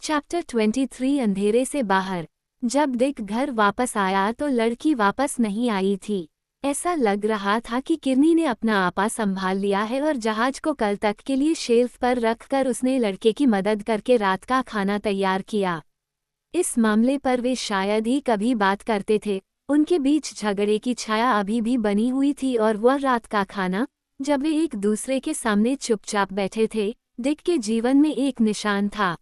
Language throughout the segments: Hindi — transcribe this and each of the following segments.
चैप्टर 23 अंधेरे से बाहर। जब डिक घर वापस आया तो लड़की वापस नहीं आई थी। ऐसा लग रहा था कि किरनी ने अपना आपा संभाल लिया है और जहाज को कल तक के लिए शेल्फ पर रखकर उसने लड़के की मदद करके रात का खाना तैयार किया। इस मामले पर वे शायद ही कभी बात करते थे। उनके बीच झगड़े की छाया अभी भी बनी हुई थी और वह रात का खाना, जब वे एक दूसरे के सामने चुपचाप बैठे थे, डिक के जीवन में एक निशान था।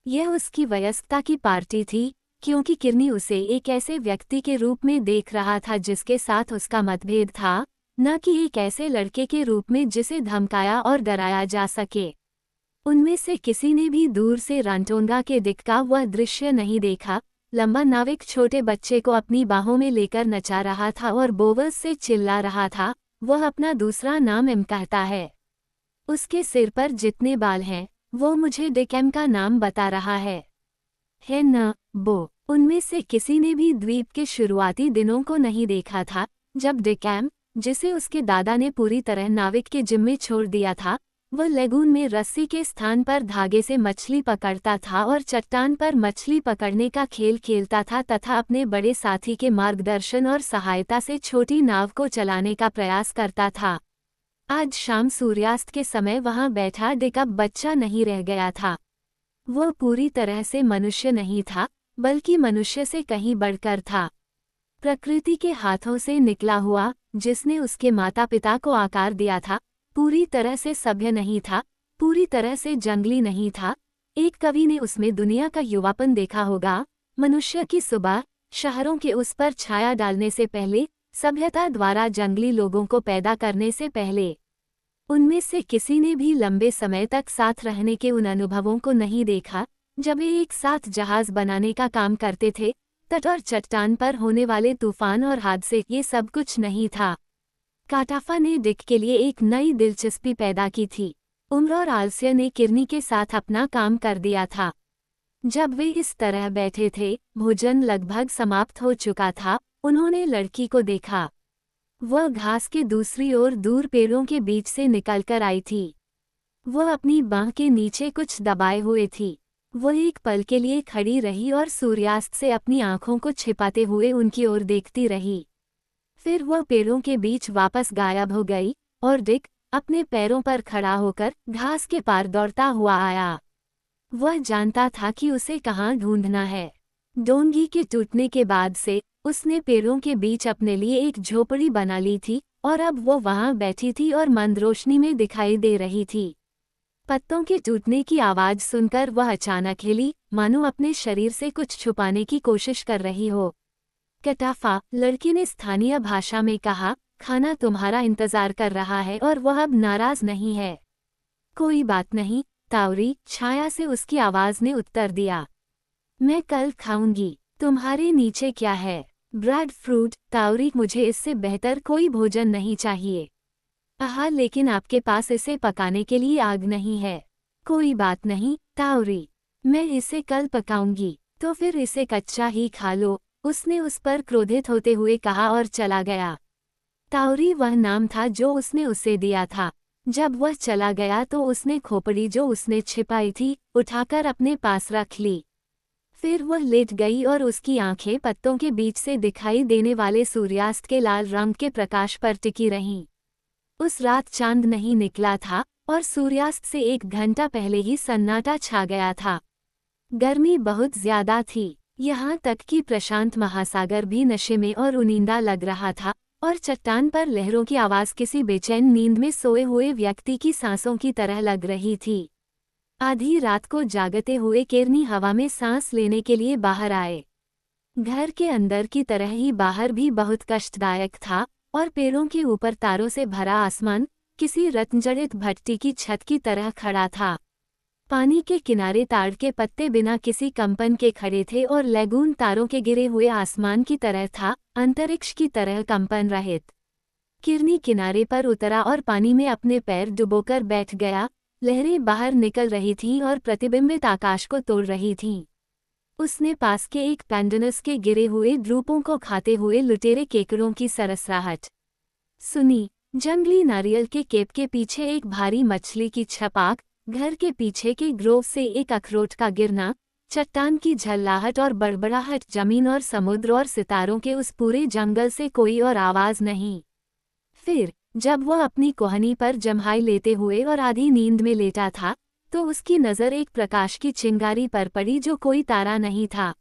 यह उसकी वयस्कता की पार्टी थी, क्योंकि किरनी उसे एक ऐसे व्यक्ति के रूप में देख रहा था जिसके साथ उसका मतभेद था, न कि एक ऐसे लड़के के रूप में जिसे धमकाया और डराया जा सके। उनमें से किसी ने भी दूर से रांटोंगा के डिक का वह दृश्य नहीं देखा। लंबा नाविक छोटे बच्चे को अपनी बाहों में लेकर नचा रहा था और बोवल्स से चिल्ला रहा था, वह अपना दूसरा नाम एम कहता है। उसके सिर पर जितने बाल हैं, वो मुझे डिकैम का नाम बता रहा है न बो। उनमें से किसी ने भी द्वीप के शुरुआती दिनों को नहीं देखा था, जब डिकैम, जिसे उसके दादा ने पूरी तरह नाविक के जिम्मे छोड़ दिया था, वह लेगून में रस्सी के स्थान पर धागे से मछली पकड़ता था और चट्टान पर मछली पकड़ने का खेल खेलता था तथा अपने बड़े साथी के मार्गदर्शन और सहायता से छोटी नाव को चलाने का प्रयास करता था। आज शाम सूर्यास्त के समय वहां बैठा डिक अब बच्चा नहीं रह गया था। वह पूरी तरह से मनुष्य नहीं था, बल्कि मनुष्य से कहीं बढ़कर था। प्रकृति के हाथों से निकला हुआ, जिसने उसके माता पिता को आकार दिया था, पूरी तरह से सभ्य नहीं था, पूरी तरह से जंगली नहीं था। एक कवि ने उसमें दुनिया का युवापन देखा होगा। मनुष्य की सुबह शहरों के उस पर छाया डालने से पहले, सभ्यता द्वारा जंगली लोगों को पैदा करने से पहले। उनमें से किसी ने भी लंबे समय तक साथ रहने के उन अनुभवों को नहीं देखा, जब वे एक साथ जहाज बनाने का काम करते थे। तट और चट्टान पर होने वाले तूफान और हादसे, ये सब कुछ नहीं था। काटाफा ने डिक के लिए एक नई दिलचस्पी पैदा की थी। उम्र और आलस्य ने किरनी के साथ अपना काम कर दिया था। जब वे इस तरह बैठे थे, भोजन लगभग समाप्त हो चुका था। उन्होंने लड़की को देखा। वह घास के दूसरी ओर दूर पेड़ों के बीच से निकलकर आई थी। वह अपनी बांह के नीचे कुछ दबाए हुए थी। वह एक पल के लिए खड़ी रही और सूर्यास्त से अपनी आंखों को छिपाते हुए उनकी ओर देखती रही। फिर वह पेड़ों के बीच वापस गायब हो गई और डिक, अपने पैरों पर खड़ा होकर, घास के पार दौड़ता हुआ आया। वह जानता था कि उसे कहाँ ढूंढना है। डोंगी के टूटने के बाद से उसने पेड़ों के बीच अपने लिए एक झोपड़ी बना ली थी और अब वो वहां बैठी थी और मंद रोशनी में दिखाई दे रही थी। पत्तों के टूटने की आवाज सुनकर वह अचानक हिली, मानो अपने शरीर से कुछ छुपाने की कोशिश कर रही हो। कटाफा, लड़की ने स्थानीय भाषा में कहा, खाना तुम्हारा इंतजार कर रहा है और वह अब नाराज नहीं है। कोई बात नहीं, ताउरी, छाया से उसकी आवाज ने उत्तर दिया। मैं कल खाऊंगी। तुम्हारे नीचे क्या है? ब्रेड फ्रूट, ताउरी, मुझे इससे बेहतर कोई भोजन नहीं चाहिए। लेकिन आपके पास इसे पकाने के लिए आग नहीं है। कोई बात नहीं, ताउरी, मैं इसे कल पकाऊंगी। तो फिर इसे कच्चा ही खा लो, उसने उस पर क्रोधित होते हुए कहा और चला गया। ताउरी वह नाम था जो उसने उसे दिया था। जब वह चला गया तो उसने खोपड़ी जो उसने छिपाई थी, उठाकर अपने पास रख ली। फिर वह लेट गई और उसकी आंखें पत्तों के बीच से दिखाई देने वाले सूर्यास्त के लाल रंग के प्रकाश पर टिकी रहीं। उस रात चांद नहीं निकला था और सूर्यास्त से 1 घंटा पहले ही सन्नाटा छा गया था। गर्मी बहुत ज्यादा थी, यहाँ तक कि प्रशांत महासागर भी नशे में और उनींदा लग रहा था और चट्टान पर लहरों की आवाज किसी बेचैन नींद में सोए हुए व्यक्ति की सांसों की तरह लग रही थी। आधी रात को जागते हुए किरनी हवा में सांस लेने के लिए बाहर आए। घर के अंदर की तरह ही बाहर भी बहुत कष्टदायक था और पेड़ों के ऊपर तारों से भरा आसमान किसी रत्नजड़ित भट्टी की छत की तरह खड़ा था। पानी के किनारे ताड़ के पत्ते बिना किसी कंपन के खड़े थे और लेगून तारों के गिरे हुए आसमान की तरह था, अंतरिक्ष की तरह कंपन रहित। किरनी किनारे पर उतरा और पानी में अपने पैर डुबोकर बैठ गया। लहरें बाहर निकल रही थीं और प्रतिबिंबित आकाश को तोड़ रही थीं। उसने पास के एक पैंडनस के गिरे हुए ड्रूपों को खाते हुए लुटेरे केकड़ों की सरसराहट सुनी। जंगली नारियल के केप के पीछे एक भारी मछली की छपाक, घर के पीछे के ग्रोव से एक अखरोट का गिरना, चट्टान की झल्लाहट और बड़बड़ाहट, जमीन और समुद्र और सितारों के उस पूरे जंगल से कोई और आवाज नहीं। फिर जब वह अपनी कोहनी पर जम्हाई लेते हुए और आधी नींद में लेटा था, तो उसकी नज़र एक प्रकाश की चिंगारी पर पड़ी जो कोई तारा नहीं था।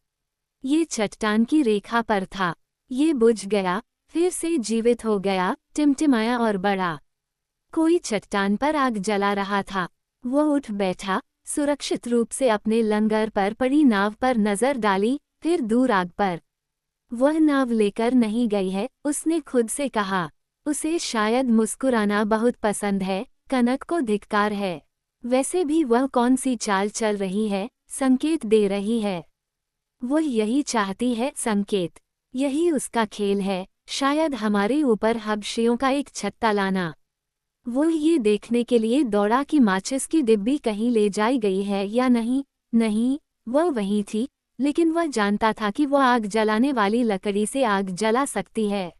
ये चट्टान की रेखा पर था। ये बुझ गया, फिर से जीवित हो गया, टिमटिमाया और बढ़ा। कोई चट्टान पर आग जला रहा था। वो उठ बैठा, सुरक्षित रूप से अपने लंगर पर पड़ी नाव पर नजर डाली, फिर दूर आग पर। वह नाव लेकर नहीं गई है, उसने खुद से कहा। उसे शायद मुस्कुराना बहुत पसंद है, कनक को धिक्कार है। वैसे भी वह कौन सी चाल चल रही है, संकेत दे रही है। वो यही चाहती है, संकेत। यही उसका खेल है, शायद हमारे ऊपर हबशियों का एक छत्ता लाना। वो ये देखने के लिए दौड़ा कि माचिस की डिब्बी कहीं ले जाई गई है या नहीं। नहीं, वह वहीं थी, लेकिन वह जानता था कि वह आग जलाने वाली लकड़ी से आग जला सकती है।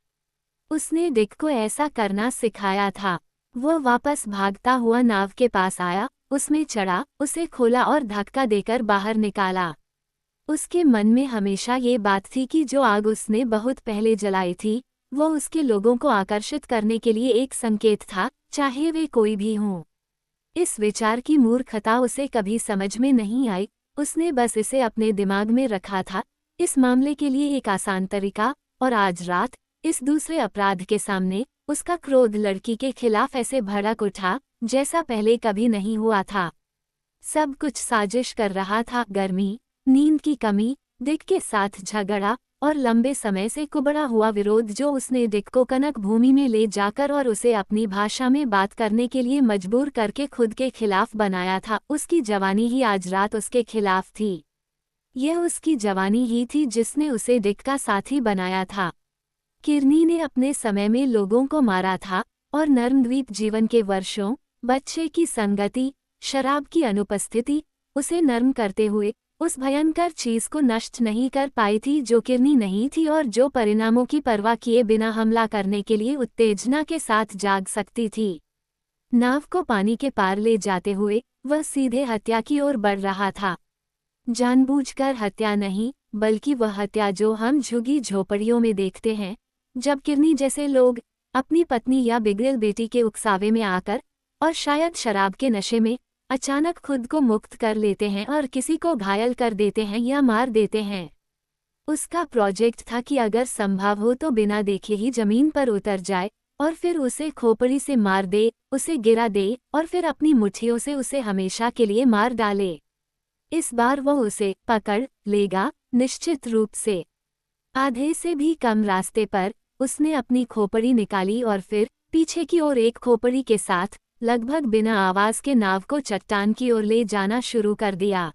उसने डिक को ऐसा करना सिखाया था। वह वापस भागता हुआ नाव के पास आया, उसमें चढ़ा, उसे खोला और धक्का देकर बाहर निकाला। उसके मन में हमेशा ये बात थी कि जो आग उसने बहुत पहले जलाई थी, वह उसके लोगों को आकर्षित करने के लिए एक संकेत था, चाहे वे कोई भी हों। इस विचार की मूर्खता उसे कभी समझ में नहीं आई, उसने बस इसे अपने दिमाग में रखा था, इस मामले के लिए एक आसान तरीका। और आज रात, इस दूसरे अपराध के सामने, उसका क्रोध लड़की के खिलाफ ऐसे भड़क उठा, जैसा पहले कभी नहीं हुआ था। सब कुछ साजिश कर रहा था, गर्मी, नींद की कमी, डिक के साथ झगड़ा, और लंबे समय से कुबड़ा हुआ विरोध जो उसने डिक को कनक भूमि में ले जाकर और उसे अपनी भाषा में बात करने के लिए मजबूर करके खुद के खिलाफ बनाया था। उसकी जवानी ही आज रात उसके खिलाफ थी। यह उसकी जवानी ही थी जिसने उसे डिक का साथी बनाया था। किरनी ने अपने समय में लोगों को मारा था, और नर्मद्वीप जीवन के वर्षों, बच्चे की संगति, शराब की अनुपस्थिति, उसे नर्म करते हुए उस भयंकर चीज को नष्ट नहीं कर पाई थी जो किरनी नहीं थी और जो परिणामों की परवाह किए बिना हमला करने के लिए उत्तेजना के साथ जाग सकती थी। नाव को पानी के पार ले जाते हुए वह सीधे हत्या की ओर बढ़ रहा था। जानबूझकर हत्या नहीं, बल्कि वह हत्या जो हम झुग्गी झोपड़ियों में देखते हैं, जब किरनी जैसे लोग अपनी पत्नी या बिगड़ेल बेटी के उकसावे में आकर और शायद शराब के नशे में अचानक खुद को मुक्त कर लेते हैं और किसी को घायल कर देते हैं या मार देते हैं। उसका प्रोजेक्ट था कि अगर संभव हो तो बिना देखे ही जमीन पर उतर जाए और फिर उसे खोपड़ी से मार दे, उसे गिरा दे और फिर अपनी मुट्ठियों से उसे हमेशा के लिए मार डाले। इस बार वह उसे पकड़ लेगा, निश्चित रूप से। आधे से भी कम रास्ते पर उसने अपनी खोपड़ी निकाली और फिर पीछे की ओर एक खोपड़ी के साथ लगभग बिना आवाज के नाव को चट्टान की ओर ले जाना शुरू कर दिया।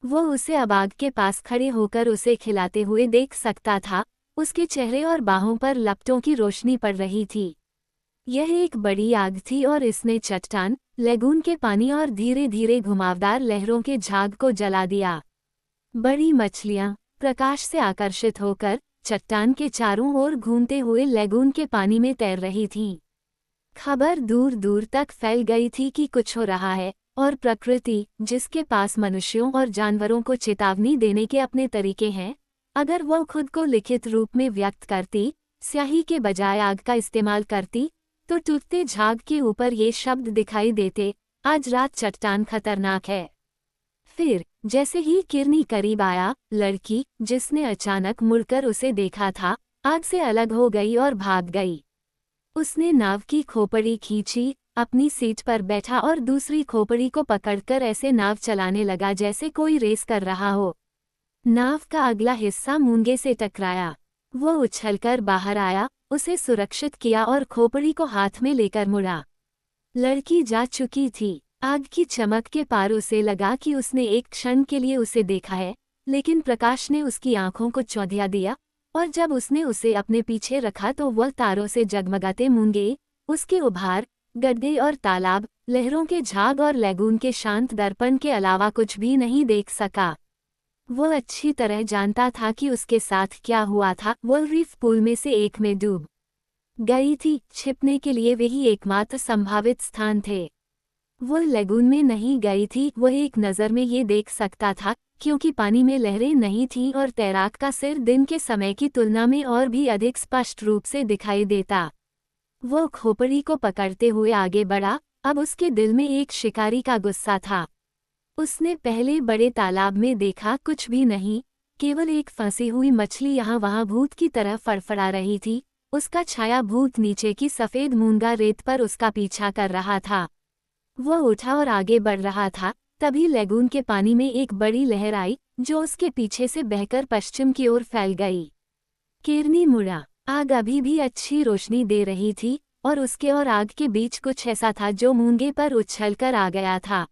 वो उसे अब आग के पास खड़े होकर उसे खिलाते हुए देख सकता था, उसके चेहरे और बाहों पर लपटों की रोशनी पड़ रही थी। यह एक बड़ी आग थी और इसने चट्टान, लेगून के पानी और धीरे धीरे घुमावदार लहरों के झाग को जला दिया। बड़ी मछलियां प्रकाश से आकर्षित होकर चट्टान के चारों ओर घूमते हुए लेगून के पानी में तैर रही थीं। खबर दूर दूर तक फैल गई थी कि कुछ हो रहा है, और प्रकृति, जिसके पास मनुष्यों और जानवरों को चेतावनी देने के अपने तरीके हैं, अगर वह खुद को लिखित रूप में व्यक्त करती, स्याही के बजाय आग का इस्तेमाल करती, तो टूटते झाग के ऊपर ये शब्द दिखाई देते, आज रात चट्टान खतरनाक है। फिर जैसे ही किरनी करीब आया, लड़की, जिसने अचानक मुड़कर उसे देखा था, आग से अलग हो गई और भाग गई। उसने नाव की खोपड़ी खींची, अपनी सीट पर बैठा और दूसरी खोपड़ी को पकड़कर ऐसे नाव चलाने लगा जैसे कोई रेस कर रहा हो। नाव का अगला हिस्सा मूंगे से टकराया। वो उछलकर बाहर आया, उसे सुरक्षित किया और खोपड़ी को हाथ में लेकर मुड़ा। लड़की जा चुकी थी। आग की चमक के पार उसे लगा कि उसने एक क्षण के लिए उसे देखा है, लेकिन प्रकाश ने उसकी आंखों को चौंधिया दिया, और जब उसने उसे अपने पीछे रखा तो वह तारों से जगमगाते मूंगे, उसके उभार, गड्ढे और तालाब, लहरों के झाग और लेगून के शांत दर्पण के अलावा कुछ भी नहीं देख सका। वह अच्छी तरह जानता था कि उसके साथ क्या हुआ था। वह रीफ पूल में से एक में डूब गई थी। छिपने के लिए वही एकमात्र संभावित स्थान थे। वह लेगून में नहीं गई थी। वह एक नज़र में ये देख सकता था क्योंकि पानी में लहरें नहीं थीं और तैराक का सिर दिन के समय की तुलना में और भी अधिक स्पष्ट रूप से दिखाई देता। वो खोपड़ी को पकड़ते हुए आगे बढ़ा। अब उसके दिल में एक शिकारी का गुस्सा था। उसने पहले बड़े तालाब में देखा कुछ भी नहीं, केवल एक फंसी हुई मछली यहाँ वहाँ भूत की तरह फड़फड़ा रही थी। उसका छाया भूत नीचे की सफ़ेद मूंगा रेत पर उसका पीछा कर रहा था। वह उठा और आगे बढ़ रहा था। तभी लेगून के पानी में एक बड़ी लहर आई जो उसके पीछे से बहकर पश्चिम की ओर फैल गई। किरनी मुड़ा। आग अभी भी अच्छी रोशनी दे रही थी और उसके और आग के बीच कुछ ऐसा था जो मूंगे पर उछलकर आ गया था।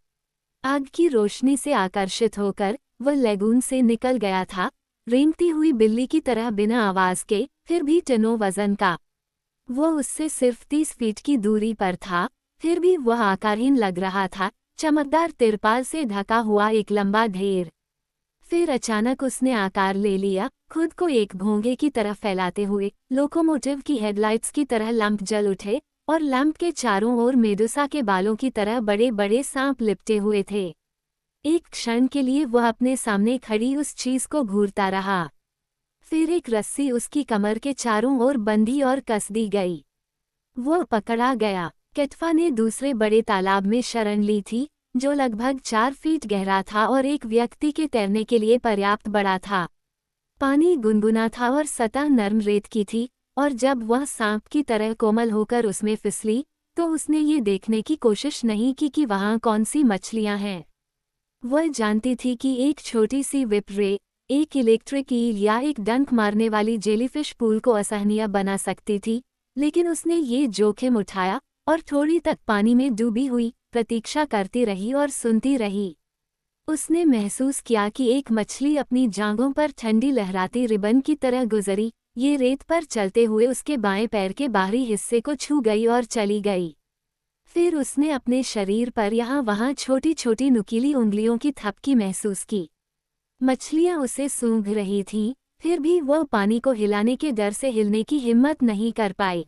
आग की रोशनी से आकर्षित होकर वह लेगून से निकल गया था, रेंगती हुई बिल्ली की तरह बिना आवाज के, फिर भी टनों वजन का। वह उससे सिर्फ 30 फीट की दूरी पर था, फिर भी वह आकारहीन लग रहा था, चमकदार तिरपाल से ढका हुआ एक लंबा ढेर। फिर अचानक उसने आकार ले लिया, खुद को एक भोंगे की तरह फैलाते हुए। लोकोमोटिव की हेडलाइट्स की तरह लैंप जल उठे और लैंप के चारों ओर मेडुसा के बालों की तरह बड़े बड़े सांप लिपटे हुए थे। एक क्षण के लिए वह अपने सामने खड़ी उस चीज को घूरता रहा। फिर एक रस्सी उसकी कमर के चारों ओर बंधी और कस दी गई। वह पकड़ा गया। केटफा ने दूसरे बड़े तालाब में शरण ली थी, जो लगभग 4 फीट गहरा था और एक व्यक्ति के तैरने के लिए पर्याप्त बड़ा था। पानी गुनगुना था और सतह नरम रेत की थी, और जब वह सांप की तरह कोमल होकर उसमें फिसली, तो उसने ये देखने की कोशिश नहीं की कि वहाँ कौन सी मछलियाँ हैं। वह जानती थी कि एक छोटी सी विप रे, एक इलेक्ट्रिक ईल या एक डंक मारने वाली जेलीफिश पूल को असहनीय बना सकती थी, लेकिन उसने ये जोखिम उठाया और थोड़ी तक पानी में डूबी हुई प्रतीक्षा करती रही और सुनती रही। उसने महसूस किया कि एक मछली अपनी जांघों पर ठंडी लहराती रिबन की तरह गुजरी, ये रेत पर चलते हुए उसके बाएं पैर के बाहरी हिस्से को छू गई और चली गई। फिर उसने अपने शरीर पर यहाँ वहाँ छोटी छोटी नुकीली उंगलियों की थपकी महसूस की। मछलियाँ उसे सूंघ रही थीं, फिर भी वह पानी को हिलाने के डर से हिलने की हिम्मत नहीं कर पाई।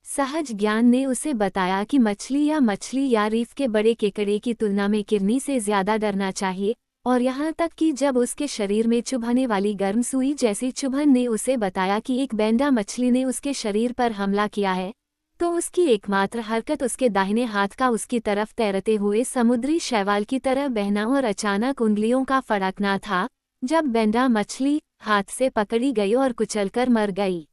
सहज ज्ञान ने उसे बताया कि मछली या रीफ के बड़े केकड़े की तुलना में किरनी से ज्यादा डरना चाहिए, और यहाँ तक कि जब उसके शरीर में चुभने वाली गर्म सुई जैसी चुभन ने उसे बताया कि एक बैंडा मछली ने उसके शरीर पर हमला किया है, तो उसकी एकमात्र हरकत उसके दाहिने हाथ का उसकी तरफ तैरते हुए समुद्री शैवाल की तरह बहना और अचानक उंगलियों का फड़कना था, जब बैंडा मछली हाथ से पकड़ी गई और कुचलकर मर गई।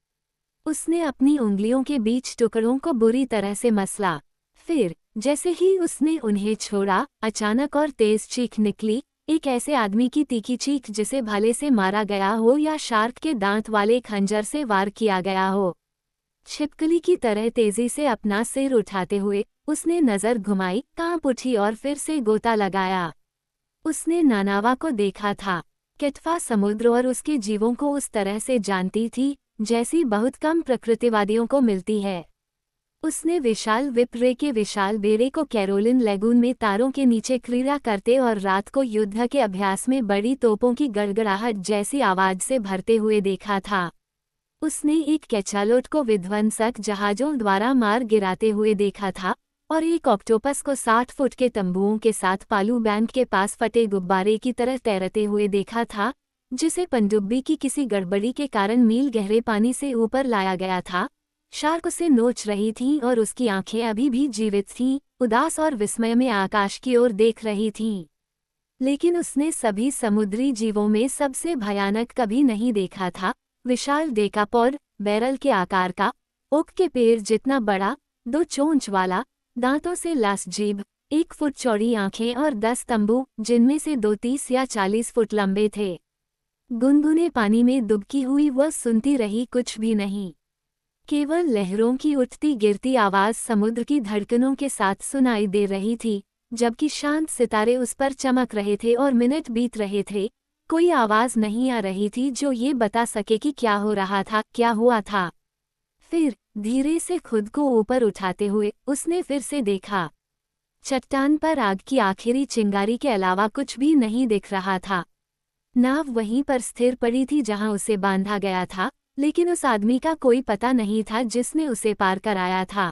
उसने अपनी उंगलियों के बीच टुकड़ों को बुरी तरह से मसला। फिर जैसे ही उसने उन्हें छोड़ा, अचानक और तेज चीख निकली, एक ऐसे आदमी की तीखी चीख जिसे भाले से मारा गया हो या शार्क के दांत वाले खंजर से वार किया गया हो। छिपकली की तरह तेजी से अपना सिर उठाते हुए उसने नजर घुमाई, कांप उठी और फिर से गोता लगाया। उसने नानावा को देखा था। केटफा समुद्र और उसके जीवों को उस तरह से जानती थी जैसी बहुत कम प्रकृतिवादियों को मिलती है। उसने विशाल विपरे के विशाल बेड़े को कैरोलिन लेगून में तारों के नीचे क्रीड़ा करते और रात को युद्ध के अभ्यास में बड़ी तोपों की गड़गड़ाहट जैसी आवाज से भरते हुए देखा था। उसने एक कैचालोट को विध्वंसक जहाजों द्वारा मार गिराते हुए देखा था और एक ऑक्टोपस को 60 फुट के तंबुओं के साथ पालू बैंक के पास फटे गुब्बारे की तरह तैरते हुए देखा था, जिसे पनडुब्बी की किसी गड़बड़ी के कारण मील गहरे पानी से ऊपर लाया गया था। शार्क उसे नोच रही थीं और उसकी आंखें अभी भी जीवित थीं, उदास और विस्मय में आकाश की ओर देख रही थीं। लेकिन उसने सभी समुद्री जीवों में सबसे भयानक कभी नहीं देखा था। विशाल डेकापॉड, बैरल के आकार का, ओक के पेड़ जितना बड़ा, 2 चोंच वाला, दांतों से लस जीभ, 1 फुट चौड़ी आंखें और 10 तंबू जिनमें से 2 30 या 40 फुट लंबे थे। गुनगुने पानी में डुबकी हुई वह सुनती रही, कुछ भी नहीं। केवल लहरों की उठती गिरती आवाज समुद्र की धड़कनों के साथ सुनाई दे रही थी, जबकि शांत सितारे उस पर चमक रहे थे और मिनट बीत रहे थे। कोई आवाज नहीं आ रही थी जो ये बता सके कि क्या हो रहा था, क्या हुआ था। फिर धीरे से खुद को ऊपर उठाते हुए उसने फिर से देखा। चट्टान पर आग की आखिरी चिंगारी के अलावा कुछ भी नहीं दिख रहा था। नाव वहीं पर स्थिर पड़ी थी जहां उसे बांधा गया था, लेकिन उस आदमी का कोई पता नहीं था जिसने उसे पार कराया था।